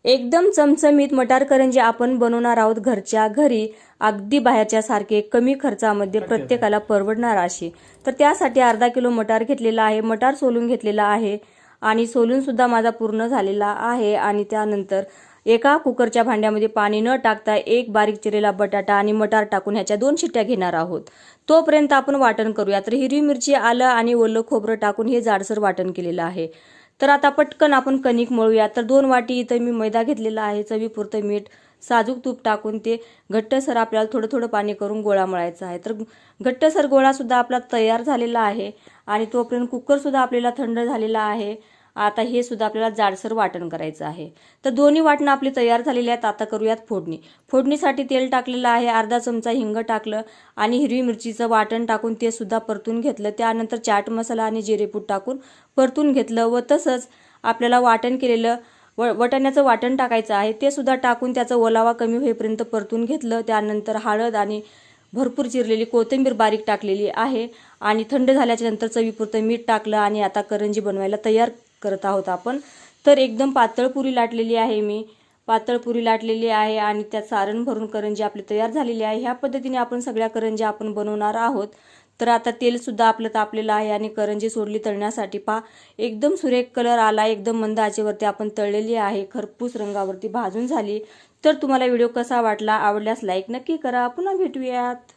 एकदम चमचमीत मटार करंजी आपण बनवणार आहोत घरच्या घरी, अगदी बाहेरच्या सारखे कमी खर्चामध्ये प्रत्येकाला परवडणार अशी। तर त्यासाठी अर्धा किलो मटार घेतलेला आहे। मटार सोलून घेतलेला आहे आणि सोलून सुद्धा माझा पूर्ण झालेला आहे। आणि त्यानंतर एका कुकरच्या भांड्यामध्ये पाणी न टाकता एक बारीक चिरलेला बटाटा आणि मटार टाकून ह्याच्या 2 शिट्ट्या घेणार आहोत। तोपर्यंत आपण वाटण करूया। तर हिरवी मिरची, आलं आणि ओलं खोबरं टाकून हे जाडसर वाटण केलेलं आहे। तर आता पटकन आपण कणिक मळूया। तर 2 वाटी इथे मी मैदा घेतलेला आहे, चवीपुरतं मीठ, साजूक तूप टाकून ते घट्टसर आपल्याला थोडं थोडं पाणी करून गोळा मळायचा आहे। तर घट्टसर गोळा सुद्धा आपला तयार झालेला आहे आणि तोपर्यंत कुकर सुद्धा आपल्याला थंड झालेला आहे। आता हे सुद्धा आपल्याला जाडसर वाटण करायचं आहे। तर दोन्ही वाटणं आपली तयार झालेली आहेत। आता करूयात फोडणी। फोडणीसाठी तेल टाकलेलं आहे, अर्धा चमचा हिंग टाकलं आणि हिरवी मिरचीचं वाटण टाकून ते सुद्धा परतून घेतलं। त्यानंतर चाट मसाला आणि जिरेपूड टाकून परतून घेतलं व तसंच आपल्याला वाटण केलेलं वाटाण्याचं वाटण टाकायचं आहे, ते सुद्धा टाकून त्याचा ओलावा कमी होईपर्यंत परतून घेतलं। त्यानंतर हळद आणि भरपूर चिरलेली कोथिंबीर बारीक टाकलेली आहे आणि थंड झाल्याच्या नंतर चवीपुरतं मीठ टाकलं आणि आता करंजी बनवायला तयार करत आहोत आपण। तर एकदम पातळ पुरी लाटलेली आहे, मी पातळ पुरी लाटलेली आहे आणि त्यात सारण भरून करंजी आपली तयार झालेली आहे। ह्या पद्धतीने आपण सगळ्या करंजी आपण बनवणार आहोत। तर आता तेल सुद्धा आपलं तापलेलं आहे आणि करंजी सोडली तळण्यासाठी पहा, एकदम सुरेख कलर आला, एकदम मंद आचेवरती आपण तळलेली आहे, खरपूस रंगावरती भाजून झाली। तर तुम्हाला व्हिडिओ कसा वाटला, आवडल्यास लाईक नक्की करा। पुन्हा भेटूयात।